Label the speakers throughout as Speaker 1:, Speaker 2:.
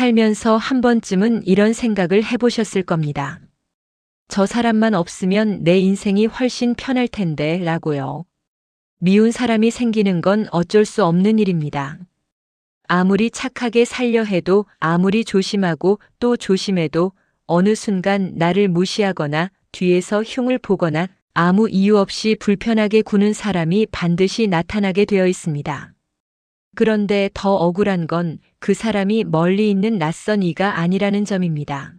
Speaker 1: 살면서 한 번쯤은 이런 생각을 해보셨을 겁니다. 저 사람만 없으면 내 인생이 훨씬 편할 텐데 라고요. 미운 사람이 생기는 건 어쩔 수 없는 일입니다. 아무리 착하게 살려 해도, 아무리 조심하고 또 조심해도 어느 순간 나를 무시하거나 뒤에서 흉을 보거나 아무 이유 없이 불편하게 구는 사람이 반드시 나타나게 되어 있습니다. 그런데 더 억울한 건 그 사람이 멀리 있는 낯선 이가 아니라는 점입니다.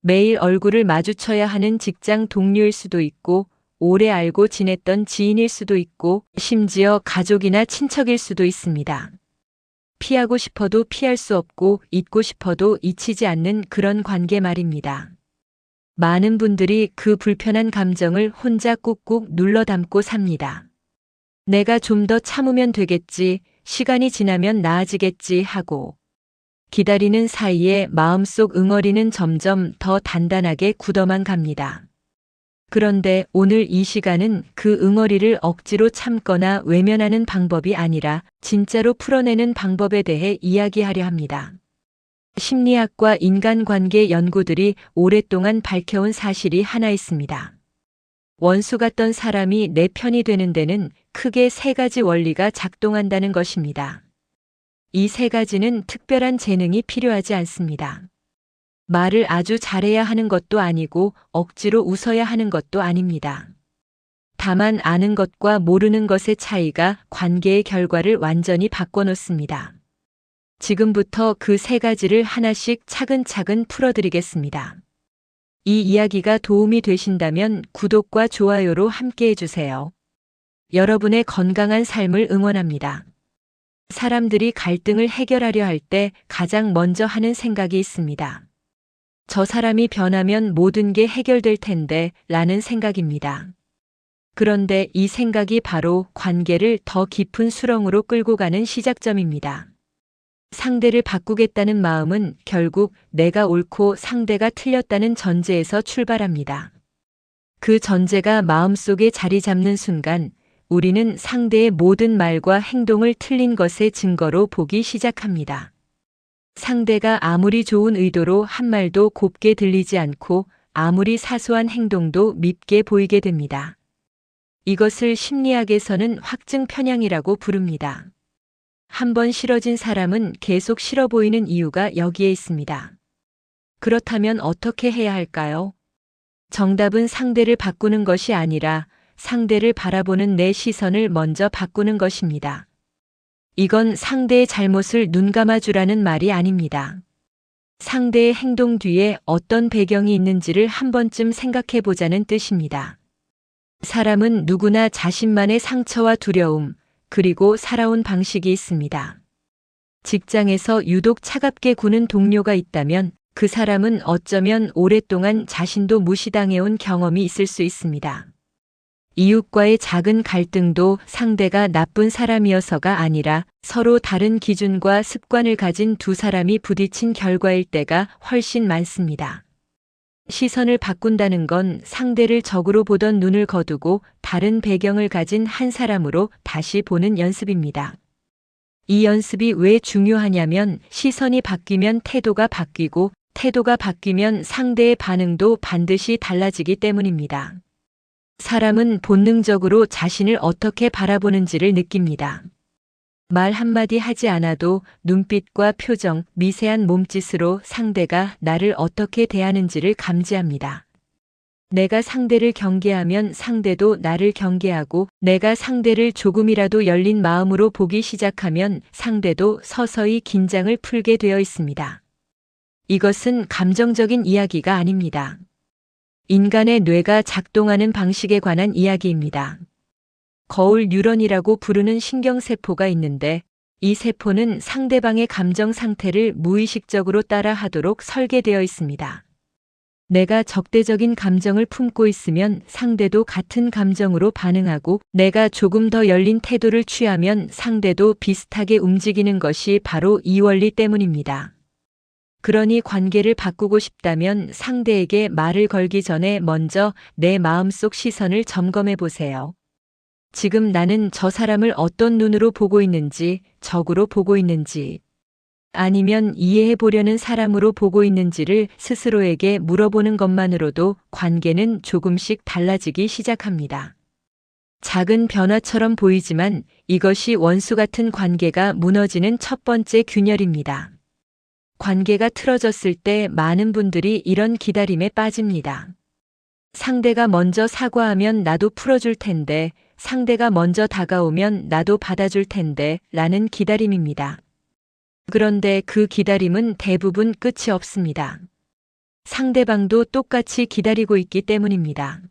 Speaker 1: 매일 얼굴을 마주쳐야 하는 직장 동료일 수도 있고, 오래 알고 지냈던 지인일 수도 있고, 심지어 가족이나 친척일 수도 있습니다. 피하고 싶어도 피할 수 없고 잊고 싶어도 잊히지 않는 그런 관계 말입니다. 많은 분들이 그 불편한 감정을 혼자 꾹꾹 눌러 담고 삽니다. 내가 좀 더 참으면 되겠지, 시간이 지나면 나아지겠지 하고 기다리는 사이에 마음속 응어리는 점점 더 단단하게 굳어만 갑니다. 그런데 오늘 이 시간은 그 응어리를 억지로 참거나 외면하는 방법이 아니라 진짜로 풀어내는 방법에 대해 이야기하려 합니다. 심리학과 인간관계 연구들이 오랫동안 밝혀온 사실이 하나 있습니다. 원수 같던 사람이 내 편이 되는 데는 크게 세 가지 원리가 작동한다는 것입니다. 이 세 가지는 특별한 재능이 필요하지 않습니다. 말을 아주 잘해야 하는 것도 아니고 억지로 웃어야 하는 것도 아닙니다. 다만 아는 것과 모르는 것의 차이가 관계의 결과를 완전히 바꿔놓습니다. 지금부터 그 세 가지를 하나씩 차근차근 풀어드리겠습니다. 이 이야기가 도움이 되신다면 구독과 좋아요로 함께 해주세요. 여러분의 건강한 삶을 응원합니다. 사람들이 갈등을 해결하려 할 때 가장 먼저 하는 생각이 있습니다. 저 사람이 변하면 모든 게 해결될 텐데 라는 생각입니다. 그런데 이 생각이 바로 관계를 더 깊은 수렁으로 끌고 가는 시작점입니다. 상대를 바꾸겠다는 마음은 결국 내가 옳고 상대가 틀렸다는 전제에서 출발합니다. 그 전제가 마음속에 자리 잡는 순간 우리는 상대의 모든 말과 행동을 틀린 것의 증거로 보기 시작합니다. 상대가 아무리 좋은 의도로 한 말도 곱게 들리지 않고 아무리 사소한 행동도 밉게 보이게 됩니다. 이것을 심리학에서는 확증 편향이라고 부릅니다. 한번 싫어진 사람은 계속 싫어 보이는 이유가 여기에 있습니다. 그렇다면 어떻게 해야 할까요? 정답은 상대를 바꾸는 것이 아니라 상대를 바라보는 내 시선을 먼저 바꾸는 것입니다. 이건 상대의 잘못을 눈감아주라는 말이 아닙니다. 상대의 행동 뒤에 어떤 배경이 있는지를 한 번쯤 생각해 보자는 뜻입니다. 사람은 누구나 자신만의 상처와 두려움, 그리고 살아온 방식이 있습니다. 직장에서 유독 차갑게 구는 동료가 있다면 그 사람은 어쩌면 오랫동안 자신도 무시당해온 경험이 있을 수 있습니다. 이웃과의 작은 갈등도 상대가 나쁜 사람이어서가 아니라 서로 다른 기준과 습관을 가진 두 사람이 부딪힌 결과일 때가 훨씬 많습니다. 시선을 바꾼다는 건 상대를 적으로 보던 눈을 거두고 다른 배경을 가진 한 사람으로 다시 보는 연습입니다. 이 연습이 왜 중요하냐면 시선이 바뀌면 태도가 바뀌고 태도가 바뀌면 상대의 반응도 반드시 달라지기 때문입니다. 사람은 본능적으로 자신을 어떻게 바라보는지를 느낍니다. 말 한마디 하지 않아도 눈빛과 표정, 미세한 몸짓으로 상대가 나를 어떻게 대하는지를 감지합니다. 내가 상대를 경계하면 상대도 나를 경계하고 내가 상대를 조금이라도 열린 마음으로 보기 시작하면 상대도 서서히 긴장을 풀게 되어 있습니다. 이것은 감정적인 이야기가 아닙니다. 인간의 뇌가 작동하는 방식에 관한 이야기입니다. 거울 뉴런이라고 부르는 신경세포가 있는데 이 세포는 상대방의 감정 상태를 무의식적으로 따라하도록 설계되어 있습니다. 내가 적대적인 감정을 품고 있으면 상대도 같은 감정으로 반응하고 내가 조금 더 열린 태도를 취하면 상대도 비슷하게 움직이는 것이 바로 이 원리 때문입니다. 그러니 관계를 바꾸고 싶다면 상대에게 말을 걸기 전에 먼저 내 마음속 시선을 점검해 보세요. 지금 나는 저 사람을 어떤 눈으로 보고 있는지, 적으로 보고 있는지, 아니면 이해해 보려는 사람으로 보고 있는지를 스스로에게 물어보는 것만으로도 관계는 조금씩 달라지기 시작합니다. 작은 변화처럼 보이지만 이것이 원수 같은 관계가 무너지는 첫 번째 균열입니다. 관계가 틀어졌을 때 많은 분들이 이런 기다림에 빠집니다. 상대가 먼저 사과하면 나도 풀어줄 텐데, 상대가 먼저 다가오면 나도 받아줄 텐데, 라는 기다림입니다. 그런데 그 기다림은 대부분 끝이 없습니다. 상대방도 똑같이 기다리고 있기 때문입니다.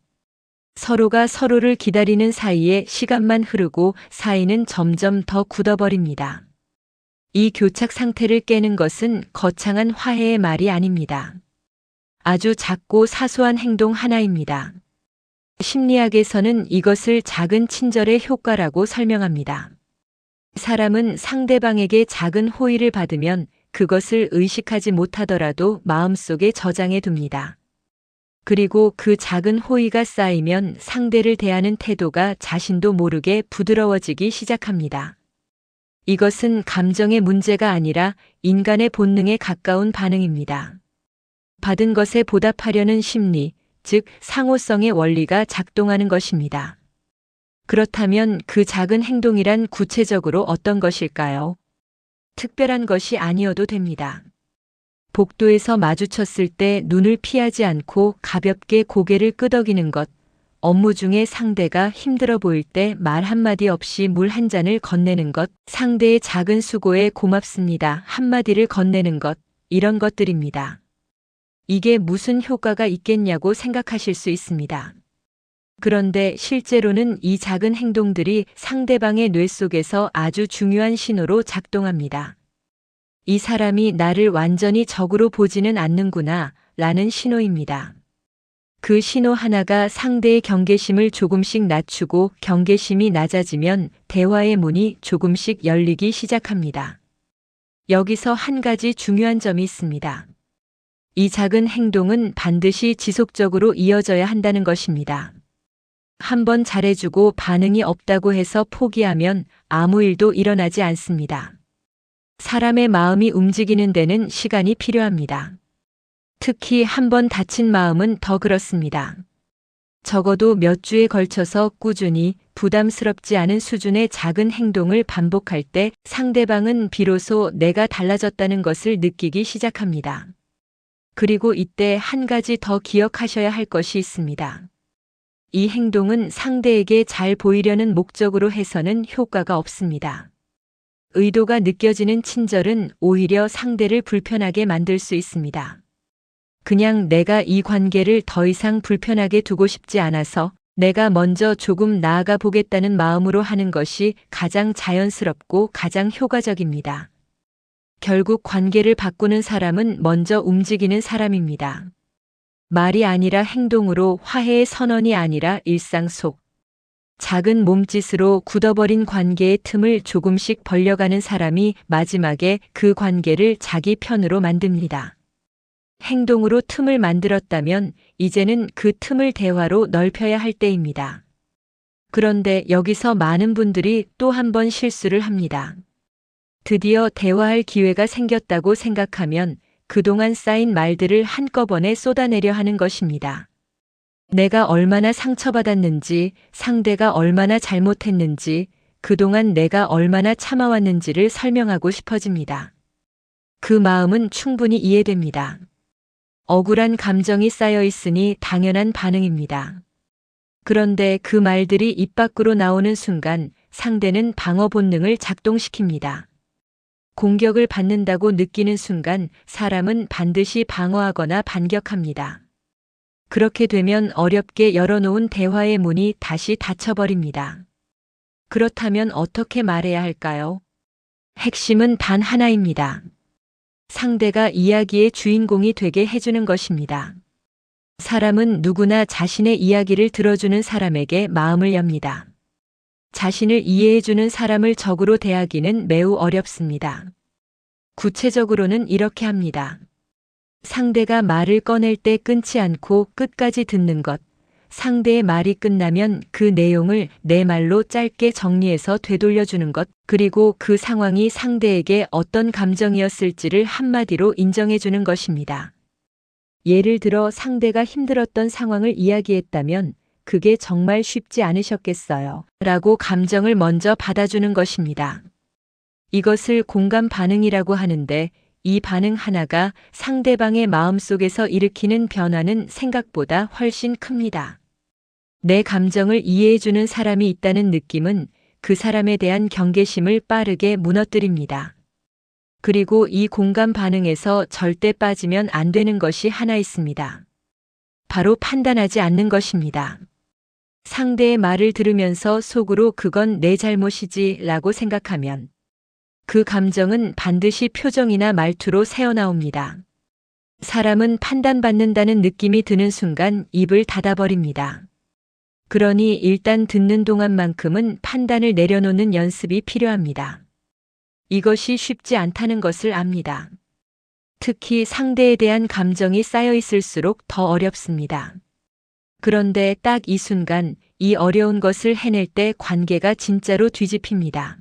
Speaker 1: 서로가 서로를 기다리는 사이에 시간만 흐르고 사이는 점점 더 굳어버립니다. 이 교착 상태를 깨는 것은 거창한 화해의 말이 아닙니다. 아주 작고 사소한 행동 하나입니다. 심리학에서는 이것을 작은 친절의 효과라고 설명합니다. 사람은 상대방에게 작은 호의를 받으면 그것을 의식하지 못하더라도 마음속에 저장해 둡니다. 그리고 그 작은 호의가 쌓이면 상대를 대하는 태도가 자신도 모르게 부드러워지기 시작합니다. 이것은 감정의 문제가 아니라 인간의 본능에 가까운 반응입니다. 받은 것에 보답하려는 심리, 즉 상호성의 원리가 작동하는 것입니다. 그렇다면 그 작은 행동이란 구체적으로 어떤 것일까요? 특별한 것이 아니어도 됩니다. 복도에서 마주쳤을 때 눈을 피하지 않고 가볍게 고개를 끄덕이는 것, 업무 중에 상대가 힘들어 보일 때 말 한마디 없이 물 한 잔을 건네는 것, 상대의 작은 수고에 고맙습니다 한마디를 건네는 것, 이런 것들입니다. 이게 무슨 효과가 있겠냐고 생각하실 수 있습니다. 그런데 실제로는 이 작은 행동들이 상대방의 뇌 속에서 아주 중요한 신호로 작동합니다. 이 사람이 나를 완전히 적으로 보지는 않는구나 라는 신호입니다. 그 신호 하나가 상대의 경계심을 조금씩 낮추고 경계심이 낮아지면 대화의 문이 조금씩 열리기 시작합니다. 여기서 한 가지 중요한 점이 있습니다. 이 작은 행동은 반드시 지속적으로 이어져야 한다는 것입니다. 한번 잘해주고 반응이 없다고 해서 포기하면 아무 일도 일어나지 않습니다. 사람의 마음이 움직이는 데는 시간이 필요합니다. 특히 한번 다친 마음은 더 그렇습니다. 적어도 몇 주에 걸쳐서 꾸준히 부담스럽지 않은 수준의 작은 행동을 반복할 때 상대방은 비로소 내가 달라졌다는 것을 느끼기 시작합니다. 그리고 이때 한 가지 더 기억하셔야 할 것이 있습니다. 이 행동은 상대에게 잘 보이려는 목적으로 해서는 효과가 없습니다. 의도가 느껴지는 친절은 오히려 상대를 불편하게 만들 수 있습니다. 그냥 내가 이 관계를 더 이상 불편하게 두고 싶지 않아서 내가 먼저 조금 나아가 보겠다는 마음으로 하는 것이 가장 자연스럽고 가장 효과적입니다. 결국 관계를 바꾸는 사람은 먼저 움직이는 사람입니다. 말이 아니라 행동으로, 화해의 선언이 아니라 일상 속 작은 몸짓으로 굳어버린 관계의 틈을 조금씩 벌려가는 사람이 마지막에 그 관계를 자기 편으로 만듭니다. 행동으로 틈을 만들었다면 이제는 그 틈을 대화로 넓혀야 할 때입니다. 그런데 여기서 많은 분들이 또 한 번 실수를 합니다. 드디어 대화할 기회가 생겼다고 생각하면 그동안 쌓인 말들을 한꺼번에 쏟아내려 하는 것입니다. 내가 얼마나 상처받았는지, 상대가 얼마나 잘못했는지, 그동안 내가 얼마나 참아왔는지를 설명하고 싶어집니다. 그 마음은 충분히 이해됩니다. 억울한 감정이 쌓여 있으니 당연한 반응입니다. 그런데 그 말들이 입 밖으로 나오는 순간 상대는 방어 본능을 작동시킵니다. 공격을 받는다고 느끼는 순간 사람은 반드시 방어하거나 반격합니다. 그렇게 되면 어렵게 열어놓은 대화의 문이 다시 닫혀버립니다. 그렇다면 어떻게 말해야 할까요? 핵심은 단 하나입니다. 상대가 이야기의 주인공이 되게 해주는 것입니다. 사람은 누구나 자신의 이야기를 들어주는 사람에게 마음을 엽니다. 자신을 이해해주는 사람을 적으로 대하기는 매우 어렵습니다. 구체적으로는 이렇게 합니다. 상대가 말을 꺼낼 때 끊지 않고 끝까지 듣는 것, 상대의 말이 끝나면 그 내용을 내 말로 짧게 정리해서 되돌려주는 것, 그리고 그 상황이 상대에게 어떤 감정이었을지를 한마디로 인정해주는 것입니다. 예를 들어 상대가 힘들었던 상황을 이야기했다면 그게 정말 쉽지 않으셨겠어요. 라고 감정을 먼저 받아주는 것입니다. 이것을 공감 반응이라고 하는데 이 반응 하나가 상대방의 마음속에서 일으키는 변화는 생각보다 훨씬 큽니다. 내 감정을 이해해주는 사람이 있다는 느낌은 그 사람에 대한 경계심을 빠르게 무너뜨립니다. 그리고 이 공감 반응에서 절대 빠지면 안 되는 것이 하나 있습니다. 바로 판단하지 않는 것입니다. 상대의 말을 들으면서 속으로 그건 내 잘못이지 라고 생각하면 그 감정은 반드시 표정이나 말투로 새어나옵니다. 사람은 판단받는다는 느낌이 드는 순간 입을 닫아버립니다. 그러니 일단 듣는 동안만큼은 판단을 내려놓는 연습이 필요합니다. 이것이 쉽지 않다는 것을 압니다. 특히 상대에 대한 감정이 쌓여 있을수록 더 어렵습니다. 그런데 딱 이 순간, 이 어려운 것을 해낼 때 관계가 진짜로 뒤집힙니다.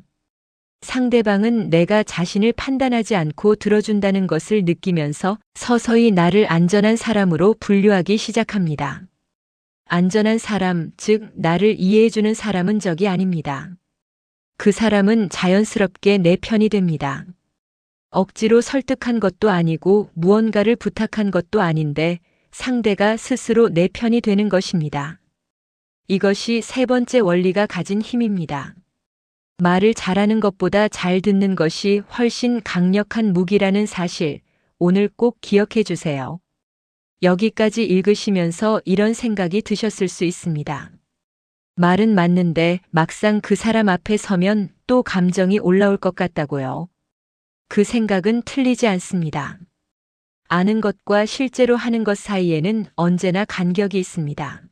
Speaker 1: 상대방은 내가 자신을 판단하지 않고 들어준다는 것을 느끼면서 서서히 나를 안전한 사람으로 분류하기 시작합니다. 안전한 사람, 즉 나를 이해해주는 사람은 적이 아닙니다. 그 사람은 자연스럽게 내 편이 됩니다. 억지로 설득한 것도 아니고 무언가를 부탁한 것도 아닌데 상대가 스스로 내 편이 되는 것입니다. 이것이 세 번째 원리가 가진 힘입니다. 말을 잘하는 것보다 잘 듣는 것이 훨씬 강력한 무기라는 사실, 오늘 꼭 기억해 주세요. 여기까지 읽으시면서 이런 생각이 드셨을 수 있습니다. 말은 맞는데 막상 그 사람 앞에 서면 또 감정이 올라올 것 같다고요. 그 생각은 틀리지 않습니다. 아는 것과 실제로 하는 것 사이에는 언제나 간격이 있습니다.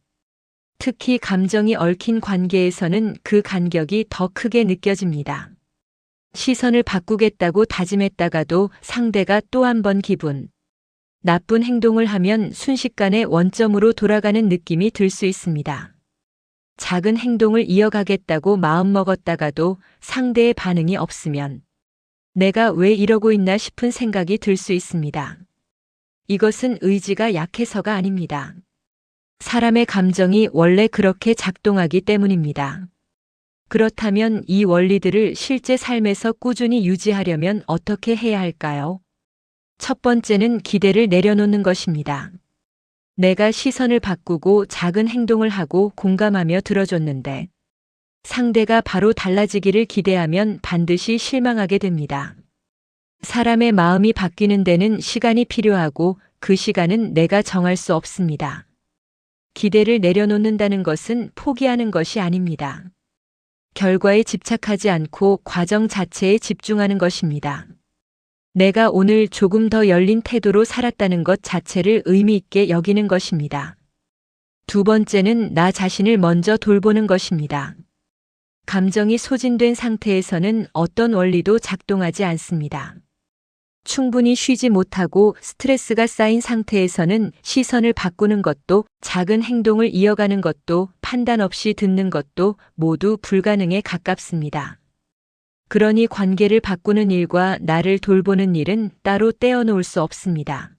Speaker 1: 특히 감정이 얽힌 관계에서는 그 간격이 더 크게 느껴집니다. 시선을 바꾸겠다고 다짐했다가도 상대가 또 한 번 기분 나쁜 행동을 하면 순식간에 원점으로 돌아가는 느낌이 들 수 있습니다. 작은 행동을 이어가겠다고 마음먹었다가도 상대의 반응이 없으면 내가 왜 이러고 있나 싶은 생각이 들 수 있습니다. 이것은 의지가 약해서가 아닙니다. 사람의 감정이 원래 그렇게 작동하기 때문입니다. 그렇다면 이 원리들을 실제 삶에서 꾸준히 유지하려면 어떻게 해야 할까요? 첫 번째는 기대를 내려놓는 것입니다. 내가 시선을 바꾸고 작은 행동을 하고 공감하며 들어줬는데 상대가 바로 달라지기를 기대하면 반드시 실망하게 됩니다. 사람의 마음이 바뀌는 데는 시간이 필요하고 그 시간은 내가 정할 수 없습니다. 기대를 내려놓는다는 것은 포기하는 것이 아닙니다. 결과에 집착하지 않고 과정 자체에 집중하는 것입니다. 내가 오늘 조금 더 열린 태도로 살았다는 것 자체를 의미 있게 여기는 것입니다. 두 번째는 나 자신을 먼저 돌보는 것입니다. 감정이 소진된 상태에서는 어떤 원리도 작동하지 않습니다. 충분히 쉬지 못하고 스트레스가 쌓인 상태에서는 시선을 바꾸는 것도 작은 행동을 이어가는 것도 판단 없이 듣는 것도 모두 불가능에 가깝습니다. 그러니 관계를 바꾸는 일과 나를 돌보는 일은 따로 떼어놓을 수 없습니다.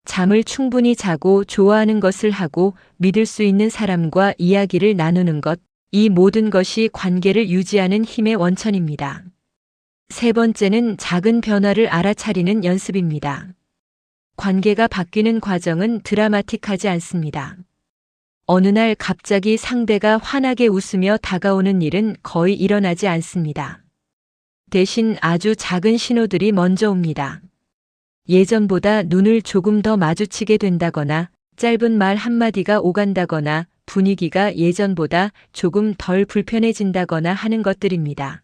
Speaker 1: 잠을 충분히 자고 좋아하는 것을 하고 믿을 수 있는 사람과 이야기를 나누는 것, 이 모든 것이 관계를 유지하는 힘의 원천입니다. 세 번째는 작은 변화를 알아차리는 연습입니다. 관계가 바뀌는 과정은 드라마틱하지 않습니다. 어느 날 갑자기 상대가 환하게 웃으며 다가오는 일은 거의 일어나지 않습니다. 대신 아주 작은 신호들이 먼저 옵니다. 예전보다 눈을 조금 더 마주치게 된다거나 짧은 말 한마디가 오간다거나 분위기가 예전보다 조금 덜 불편해진다거나 하는 것들입니다.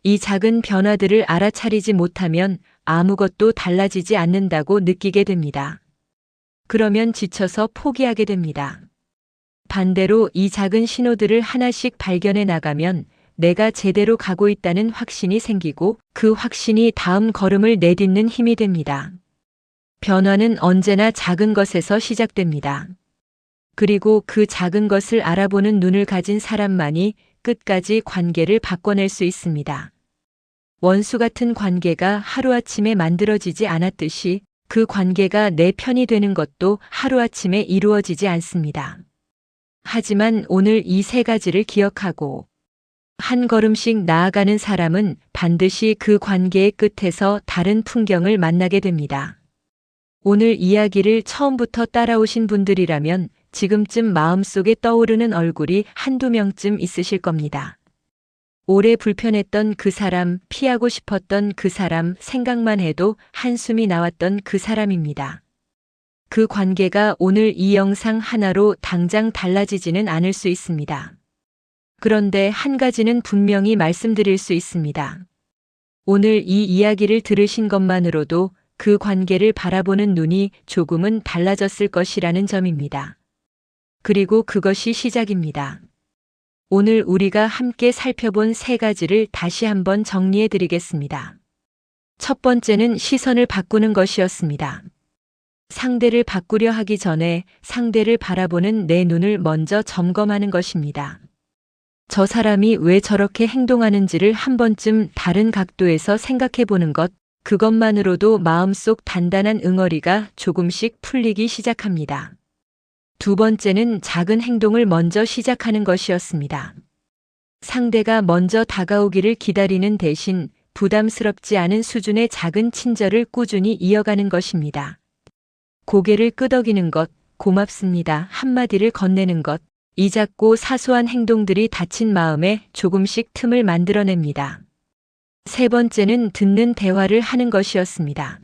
Speaker 1: 이 작은 변화들을 알아차리지 못하면 아무것도 달라지지 않는다고 느끼게 됩니다. 그러면 지쳐서 포기하게 됩니다. 반대로 이 작은 신호들을 하나씩 발견해 나가면 내가 제대로 가고 있다는 확신이 생기고 그 확신이 다음 걸음을 내딛는 힘이 됩니다. 변화는 언제나 작은 것에서 시작됩니다. 그리고 그 작은 것을 알아보는 눈을 가진 사람만이 끝까지 관계를 바꿔낼 수 있습니다. 원수 같은 관계가 하루아침에 만들어지지 않았듯이 그 관계가 내 편이 되는 것도 하루아침에 이루어지지 않습니다. 하지만 오늘 이 세 가지를 기억하고 한 걸음씩 나아가는 사람은 반드시 그 관계의 끝에서 다른 풍경을 만나게 됩니다. 오늘 이야기를 처음부터 따라오신 분들이라면 지금쯤 마음속에 떠오르는 얼굴이 한두 명쯤 있으실 겁니다. 오래 불편했던 그 사람, 피하고 싶었던 그 사람, 생각만 해도 한숨이 나왔던 그 사람입니다. 그 관계가 오늘 이 영상 하나로 당장 달라지지는 않을 수 있습니다. 그런데 한 가지는 분명히 말씀드릴 수 있습니다. 오늘 이 이야기를 들으신 것만으로도 그 관계를 바라보는 눈이 조금은 달라졌을 것이라는 점입니다. 그리고 그것이 시작입니다. 오늘 우리가 함께 살펴본 세 가지를 다시 한번 정리해 드리겠습니다. 첫 번째는 시선을 바꾸는 것이었습니다. 상대를 바꾸려 하기 전에 상대를 바라보는 내 눈을 먼저 점검하는 것입니다. 저 사람이 왜 저렇게 행동하는지를 한 번쯤 다른 각도에서 생각해 보는 것, 그것만으로도 마음속 단단한 응어리가 조금씩 풀리기 시작합니다. 두 번째는 작은 행동을 먼저 시작하는 것이었습니다. 상대가 먼저 다가오기를 기다리는 대신 부담스럽지 않은 수준의 작은 친절을 꾸준히 이어가는 것입니다. 고개를 끄덕이는 것, 고맙습니다 한마디를 건네는 것, 이 작고 사소한 행동들이 다친 마음에 조금씩 틈을 만들어냅니다. 세 번째는 듣는 대화를 하는 것이었습니다.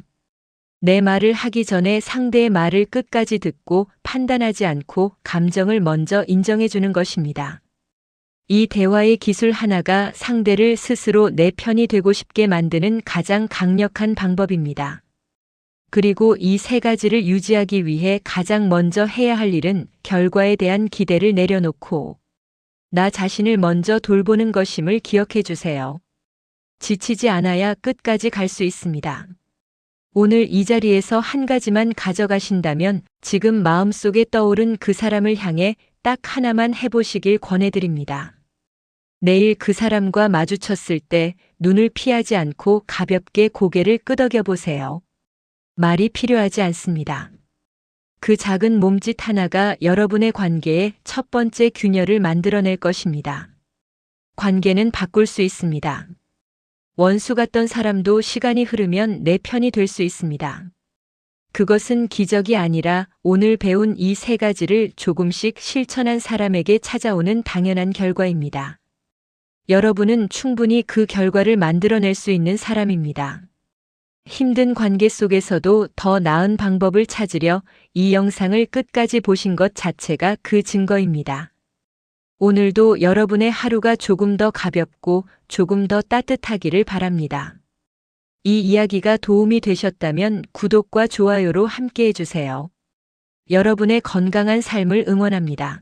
Speaker 1: 내 말을 하기 전에 상대의 말을 끝까지 듣고 판단하지 않고 감정을 먼저 인정해 주는 것입니다. 이 대화의 기술 하나가 상대를 스스로 내 편이 되고 싶게 만드는 가장 강력한 방법입니다. 그리고 이 세 가지를 유지하기 위해 가장 먼저 해야 할 일은 결과에 대한 기대를 내려놓고 나 자신을 먼저 돌보는 것임을 기억해 주세요. 지치지 않아야 끝까지 갈 수 있습니다. 오늘 이 자리에서 한 가지만 가져가신다면 지금 마음속에 떠오른 그 사람을 향해 딱 하나만 해보시길 권해드립니다. 내일 그 사람과 마주쳤을 때 눈을 피하지 않고 가볍게 고개를 끄덕여 보세요. 말이 필요하지 않습니다. 그 작은 몸짓 하나가 여러분의 관계에 첫 번째 균열을 만들어낼 것입니다. 관계는 바꿀 수 있습니다. 원수 같던 사람도 시간이 흐르면 내 편이 될 수 있습니다. 그것은 기적이 아니라 오늘 배운 이 세 가지를 조금씩 실천한 사람에게 찾아오는 당연한 결과입니다. 여러분은 충분히 그 결과를 만들어낼 수 있는 사람입니다. 힘든 관계 속에서도 더 나은 방법을 찾으려 이 영상을 끝까지 보신 것 자체가 그 증거입니다. 오늘도 여러분의 하루가 조금 더 가볍고 조금 더 따뜻하기를 바랍니다. 이 이야기가 도움이 되셨다면 구독과 좋아요로 함께 해주세요. 여러분의 건강한 삶을 응원합니다.